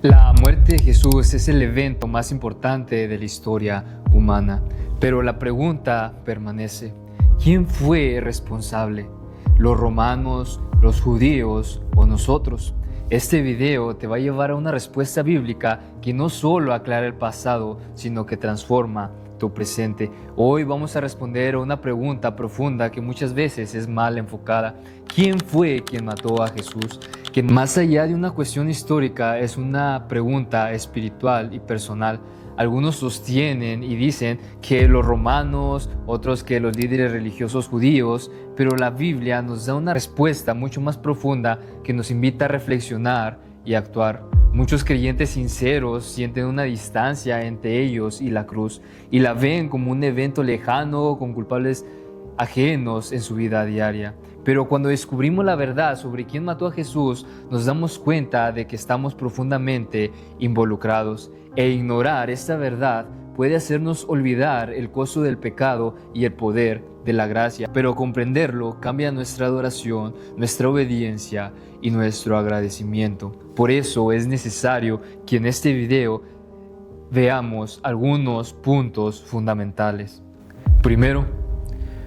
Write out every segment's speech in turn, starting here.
La muerte de Jesús es el evento más importante de la historia humana, pero la pregunta permanece: ¿quién fue responsable? ¿Los romanos, los judíos o nosotros? Este video te va a llevar a una respuesta bíblica que no solo aclara el pasado, sino que transforma tu presente. Hoy vamos a responder a una pregunta profunda que muchas veces es mal enfocada. ¿Quién fue quien mató a Jesús? Que más allá de una cuestión histórica es una pregunta espiritual y personal. Algunos sostienen y dicen que los romanos, otros que los líderes religiosos judíos, pero la Biblia nos da una respuesta mucho más profunda que nos invita a reflexionar y actuar. Muchos creyentes sinceros sienten una distancia entre ellos y la cruz y la ven como un evento lejano con culpables ajenos en su vida diaria. Pero cuando descubrimos la verdad sobre quién mató a Jesús, nos damos cuenta de que estamos profundamente involucrados. E ignorar esta verdad puede hacernos olvidar el costo del pecado y el poder de la gracia. Pero comprenderlo cambia nuestra adoración, nuestra obediencia y nuestro agradecimiento. Por eso es necesario que en este video veamos algunos puntos fundamentales. Primero,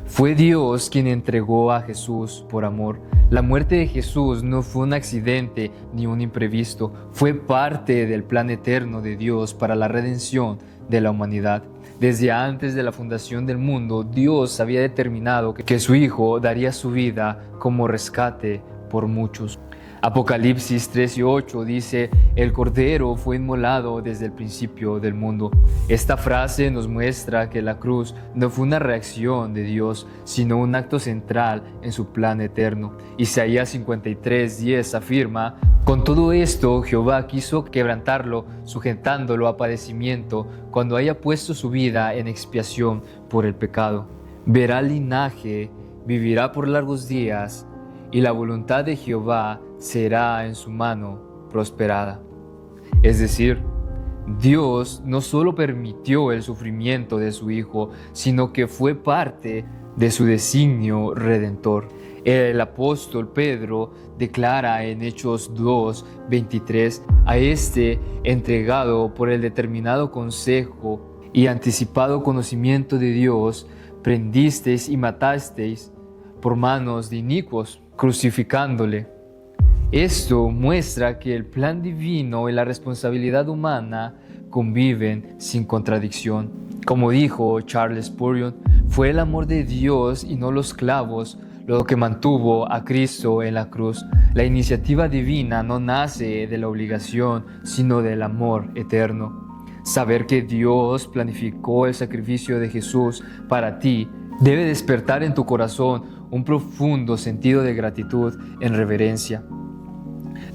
fue Dios quien entregó a Jesús por amor. La muerte de Jesús no fue un accidente ni un imprevisto, fue parte del plan eterno de Dios para la redención de la humanidad. Desde antes de la fundación del mundo, Dios había determinado que su Hijo daría su vida como rescate por muchos. Apocalipsis 3:8 dice: el Cordero fue inmolado desde el principio del mundo. Esta frase nos muestra que la cruz no fue una reacción de Dios, sino un acto central en su plan eterno. Isaías 53:10 afirma: con todo esto Jehová quiso quebrantarlo, sujetándolo a padecimiento, cuando haya puesto su vida en expiación por el pecado. Verá linaje, vivirá por largos días, y la voluntad de Jehová será en su mano prosperada. Es decir, Dios no solo permitió el sufrimiento de su Hijo, sino que fue parte de su designio redentor. El apóstol Pedro declara en Hechos 2:23: a este entregado por el determinado consejo y anticipado conocimiento de Dios, prendisteis y matasteis por manos de inicuos, crucificándole. Esto muestra que el plan divino y la responsabilidad humana conviven sin contradicción. Como dijo Charles Spurgeon, fue el amor de Dios y no los clavos lo que mantuvo a Cristo en la cruz. La iniciativa divina no nace de la obligación, sino del amor eterno. Saber que Dios planificó el sacrificio de Jesús para ti debe despertar en tu corazón un profundo sentido de gratitud en reverencia.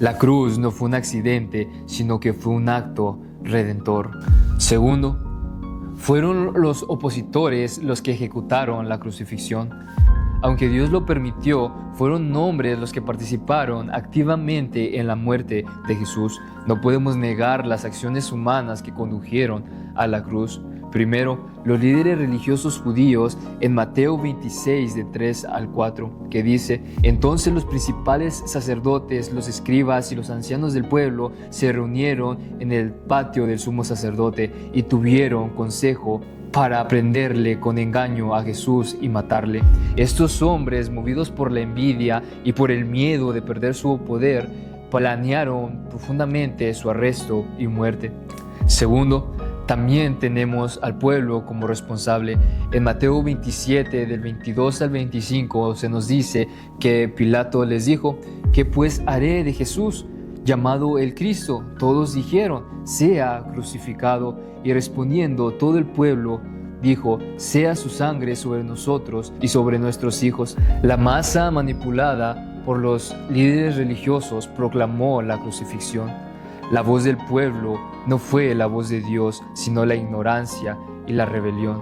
La cruz no fue un accidente, sino que fue un acto redentor. Segundo, fueron los opositores los que ejecutaron la crucifixión. Aunque Dios lo permitió, fueron hombres los que participaron activamente en la muerte de Jesús. No podemos negar las acciones humanas que condujeron a la cruz. Primero, los líderes religiosos judíos en Mateo 26, de 3 al 4, que dice: entonces los principales sacerdotes, los escribas y los ancianos del pueblo se reunieron en el patio del sumo sacerdote y tuvieron consejo para prenderle con engaño a Jesús y matarle. Estos hombres, movidos por la envidia y por el miedo de perder su poder, planearon profundamente su arresto y muerte. Segundo, también tenemos al pueblo como responsable. En Mateo 27, del 22 al 25, se nos dice que Pilato les dijo: ¿qué pues haré de Jesús, llamado el Cristo? Todos dijeron: sea crucificado. Y respondiendo todo el pueblo, dijo: sea su sangre sobre nosotros y sobre nuestros hijos. La masa manipulada por los líderes religiosos proclamó la crucifixión. La voz del pueblo no fue la voz de Dios, sino la ignorancia y la rebelión.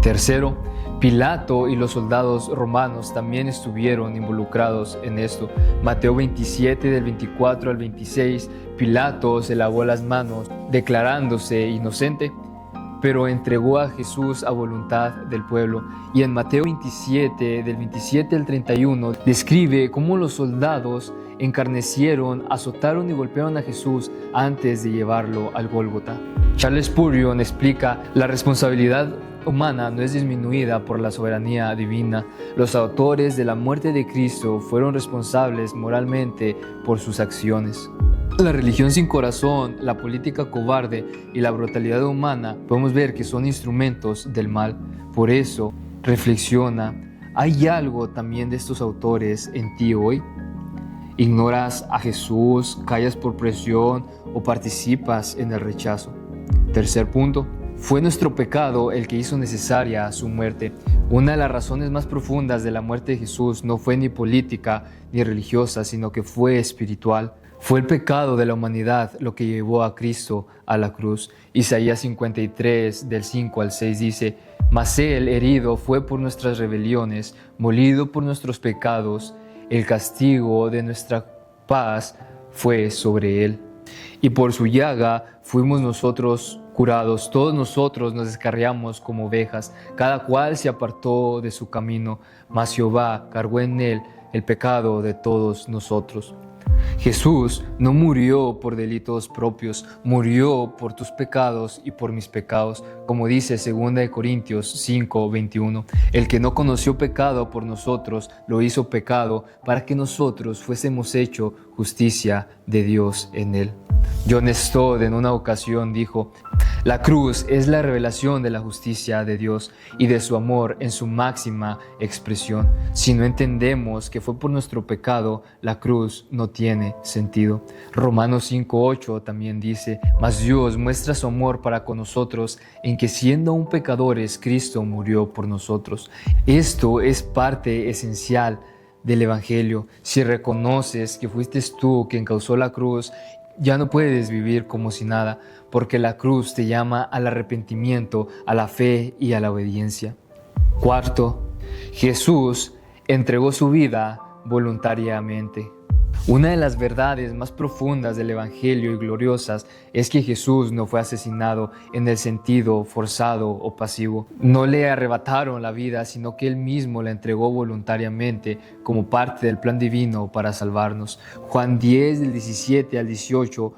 Tercero, Pilato y los soldados romanos también estuvieron involucrados en esto. Mateo 27, del 24 al 26, Pilato se lavó las manos, declarándose inocente, pero entregó a Jesús a voluntad del pueblo. Y en Mateo 27, del 27 al 31, describe cómo los soldados encarnecieron, azotaron y golpearon a Jesús antes de llevarlo al Gólgota. Charles Spurgeon explica: la responsabilidad humana no es disminuida por la soberanía divina. Los autores de la muerte de Cristo fueron responsables moralmente por sus acciones. La religión sin corazón, la política cobarde y la brutalidad humana podemos ver que son instrumentos del mal. Por eso, reflexiona: ¿hay algo también de estos autores en ti hoy? ¿Ignoras a Jesús, callas por presión o participas en el rechazo? Tercer punto: fue nuestro pecado el que hizo necesaria su muerte. Una de las razones más profundas de la muerte de Jesús no fue ni política ni religiosa, sino que fue espiritual. Fue el pecado de la humanidad lo que llevó a Cristo a la cruz. Isaías 53, del 5 al 6 dice: mas él herido fue por nuestras rebeliones, molido por nuestros pecados, el castigo de nuestra paz fue sobre él. Y por su llaga fuimos nosotros curados. Todos nosotros nos descarriamos como ovejas, cada cual se apartó de su camino, mas Jehová cargó en él el pecado de todos nosotros. Jesús no murió por delitos propios, murió por tus pecados y por mis pecados, como dice 2 Corintios 5:21. El que no conoció pecado por nosotros, lo hizo pecado para que nosotros fuésemos hecho justicia de Dios en él. John Stott en una ocasión dijo: la cruz es la revelación de la justicia de Dios y de su amor en su máxima expresión. Si no entendemos que fue por nuestro pecado, la cruz no tiene sentido. Romanos 5:8 también dice: mas Dios muestra su amor para con nosotros en que siendo aún pecadores, Cristo murió por nosotros. Esto es parte esencial del Evangelio. Si reconoces que fuiste tú quien causó la cruz, ya no puedes vivir como si nada, porque la cruz te llama al arrepentimiento, a la fe y a la obediencia. Cuarto, Jesús entregó su vida voluntariamente. Una de las verdades más profundas del Evangelio y gloriosas es que Jesús no fue asesinado en el sentido forzado o pasivo. No le arrebataron la vida, sino que Él mismo la entregó voluntariamente como parte del plan divino para salvarnos. Juan 10, del 17 al 18,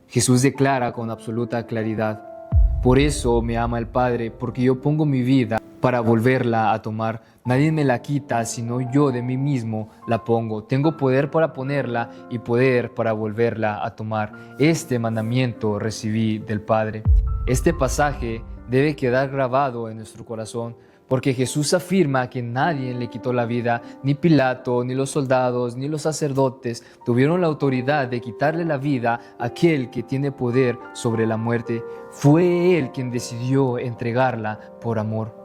Jesús declara con absoluta claridad: por eso me ama el Padre, porque yo pongo mi vida para volverla a tomar. Nadie me la quita, sino yo de mí mismo la pongo. Tengo poder para ponerla y poder para volverla a tomar. Este mandamiento recibí del Padre. Este pasaje debe quedar grabado en nuestro corazón, porque Jesús afirma que nadie le quitó la vida, ni Pilato, ni los soldados, ni los sacerdotes tuvieron la autoridad de quitarle la vida a aquel que tiene poder sobre la muerte. Fue Él quien decidió entregarla por amor.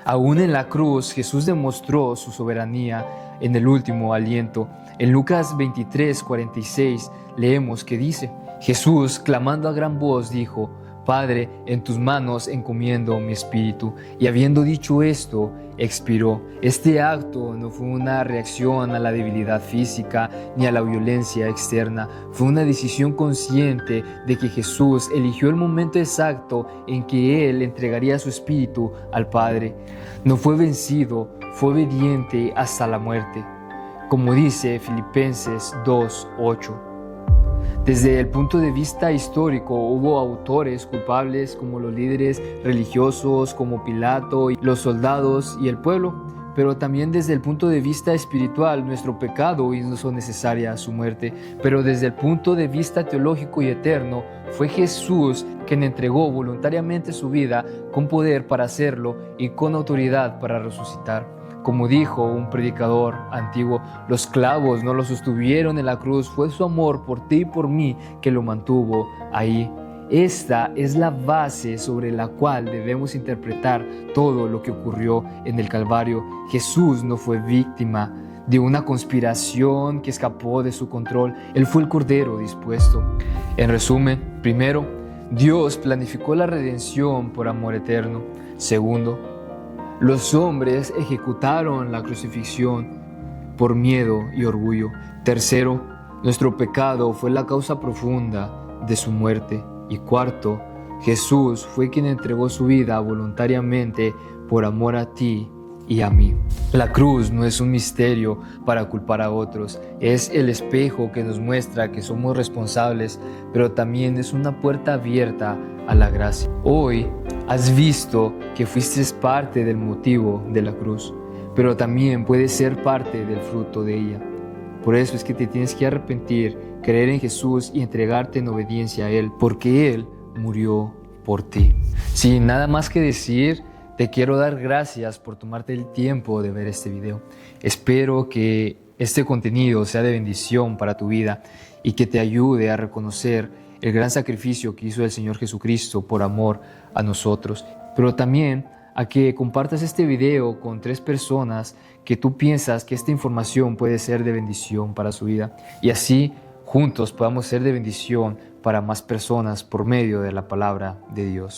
Aún en la cruz, Jesús demostró su soberanía en el último aliento. En Lucas 23:46 leemos que dice: Jesús, clamando a gran voz, dijo: Padre, en tus manos encomiendo mi espíritu. Y habiendo dicho esto, expiró. Este acto no fue una reacción a la debilidad física ni a la violencia externa. Fue una decisión consciente de que Jesús eligió el momento exacto en que Él entregaría su espíritu al Padre. No fue vencido, fue obediente hasta la muerte, como dice Filipenses 2:8. Desde el punto de vista histórico, hubo autores culpables como los líderes religiosos, como Pilato, los soldados y el pueblo. Pero también desde el punto de vista espiritual, nuestro pecado hizo necesaria su muerte. Pero desde el punto de vista teológico y eterno, fue Jesús quien entregó voluntariamente su vida con poder para hacerlo y con autoridad para resucitar. Como dijo un predicador antiguo, los clavos no lo sostuvieron en la cruz, fue su amor por ti y por mí que lo mantuvo ahí. Esta es la base sobre la cual debemos interpretar todo lo que ocurrió en el Calvario. Jesús no fue víctima de una conspiración que escapó de su control. Él fue el Cordero dispuesto. En resumen, primero, Dios planificó la redención por amor eterno. Segundo, los hombres ejecutaron la crucifixión por miedo y orgullo. Tercero, nuestro pecado fue la causa profunda de su muerte. Y cuarto, Jesús fue quien entregó su vida voluntariamente por amor a ti y a mí. La cruz no es un misterio para culpar a otros, es el espejo que nos muestra que somos responsables, pero también es una puerta abierta a la gracia. Hoy has visto que fuiste parte del motivo de la cruz, pero también puedes ser parte del fruto de ella. Por eso es que te tienes que arrepentir, creer en Jesús y entregarte en obediencia a Él, porque Él murió por ti. Sin nada más que decir, te quiero dar gracias por tomarte el tiempo de ver este video. Espero que este contenido sea de bendición para tu vida y que te ayude a reconocer el gran sacrificio que hizo el Señor Jesucristo por amor a nosotros. Pero también a que compartas este video con 3 personas que tú piensas que esta información puede ser de bendición para su vida. Y así juntos podamos ser de bendición para más personas por medio de la palabra de Dios.